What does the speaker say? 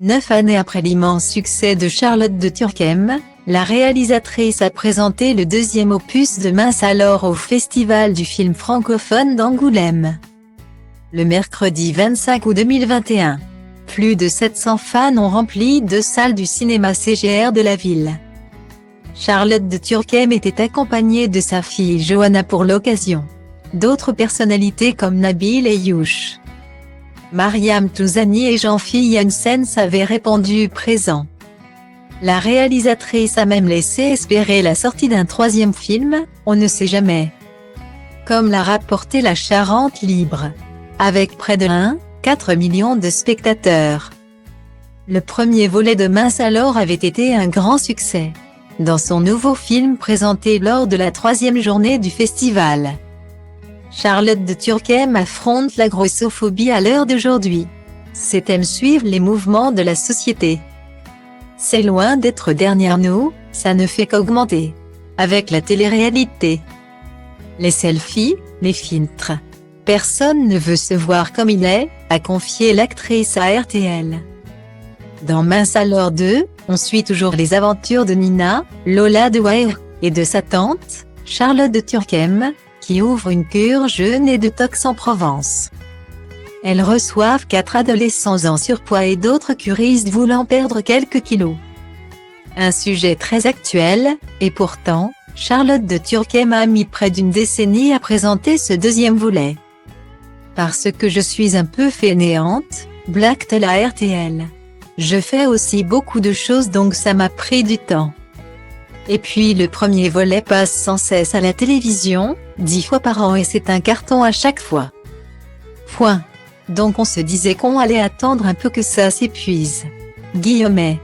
9 années après l'immense succès de Charlotte de Turckheim, la réalisatrice a présenté le deuxième opus de Mince alors au Festival du film francophone d'Angoulême. Le mercredi 25 août 2021, plus de 700 fans ont rempli 2 salles du cinéma CGR de la ville. Charlotte de Turckheim était accompagnée de sa fille Johanna pour l'occasion. D'autres personnalités comme Nabil Ayouch, Mariam Touzani et Jean-Philippe Janssens avaient répondu présents. La réalisatrice a même laissé espérer la sortie d'un 3e film, On ne sait jamais. Comme l'a rapporté la Charente Libre. Avec près de 1,4 million de spectateurs. Le premier volet de Mince alors avait été un grand succès. Dans son nouveau film présenté lors de la 3e journée du festival, Charlotte de Turckheim affronte la grossophobie à l'heure d'aujourd'hui. Ses thèmes suivent les mouvements de la société. C'est loin d'être derrière nous, ça ne fait qu'augmenter. Avec la télé-réalité, les selfies, les filtres. Personne ne veut se voir comme il est, a confié l'actrice à RTL. Dans Mince alors 2, on suit toujours les aventures de Nina, Lola de Waer, et de sa tante, Charlotte de Turckheim, qui ouvre une cure jeûne et détox en Provence. Elles reçoivent 4 adolescents en surpoids et d'autres curistes voulant perdre quelques kilos. Un sujet très actuel, et pourtant, Charlotte de Turckheim a mis près d'une décennie à présenter ce deuxième volet. Parce que je suis un peu fainéante, blague-t-elle à RTL. Je fais aussi beaucoup de choses donc ça m'a pris du temps. Et puis le premier volet passe sans cesse à la télévision, 10 fois par an et c'est un carton à chaque fois. Point. Donc on se disait qu'on allait attendre un peu que ça s'épuise. Guillemets.